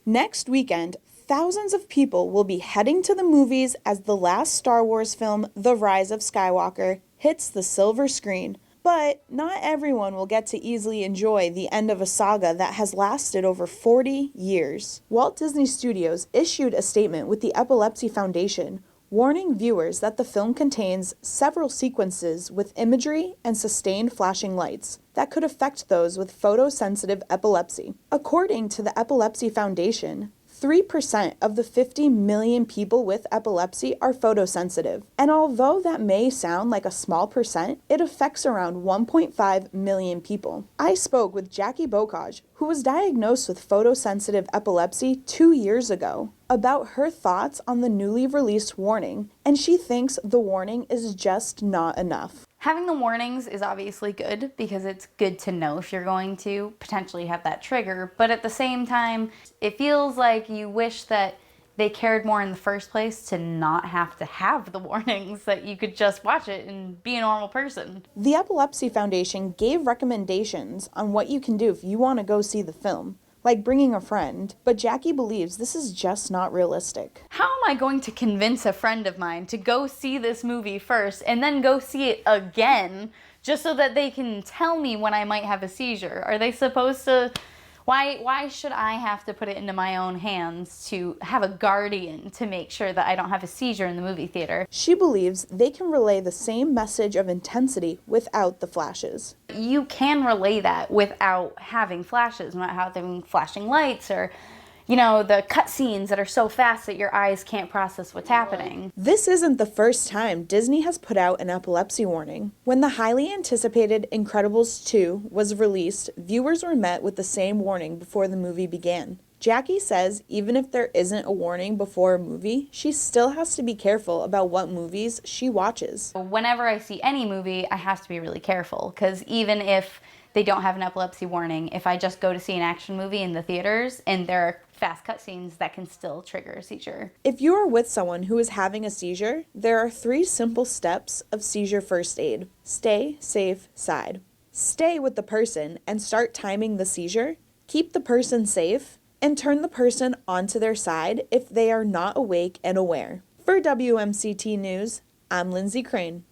Next weekend, thousands of people will be heading to the movies as the last Star Wars film, The Rise of Skywalker, hits the silver screen. But not everyone will get to easily enjoy the end of a saga that has lasted over 40 years. Walt Disney Studios issued a statement with the Epilepsy Foundation, warning viewers that the film contains several sequences with imagery and sustained flashing lights that could affect those with photosensitive epilepsy. According to the Epilepsy Foundation, 3% of the 50 million people with epilepsy are photosensitive, and although that may sound like a small percent, it affects around 1.5 million people. I spoke with Jackie Bocage, who was diagnosed with photosensitive epilepsy 2 years ago, about her thoughts on the newly released warning, and she thinks the warning is just not enough. Having the warnings is obviously good because it's good to know if you're going to potentially have that trigger, but at the same time, it feels like you wish that they cared more in the first place to not have to have the warnings, that you could just watch it and be a normal person. The Epilepsy Foundation gave recommendations on what you can do if you want to go see the film, like bringing a friend, but Jackie believes this is just not realistic. How am I going to convince a friend of mine to go see this movie first and then go see it again just so that they can tell me when I might have a seizure? Are they supposed to... Why should I have to put it into my own hands to have a guardian to make sure that I don't have a seizure in the movie theater? She believes they can relay the same message of intensity without the flashes. You can relay that without having flashes, without having flashing lights or, the cutscenes that are so fast that your eyes can't process what's happening. This isn't the first time Disney has put out an epilepsy warning. When the highly anticipated Incredibles 2 was released, viewers were met with the same warning before the movie began. Jackie says even if there isn't a warning before a movie, she still has to be careful about what movies she watches. Whenever I see any movie, I have to be really careful, because even if they don't have an epilepsy warning, if I just go to see an action movie in the theaters and there are fast cutscenes, that can still trigger a seizure. If you are with someone who is having a seizure, there are 3 simple steps of seizure first aid. Stay safe side. Stay with the person and start timing the seizure. Keep the person safe and turn the person onto their side if they are not awake and aware. For WMCT News, I'm Lindsay Crane.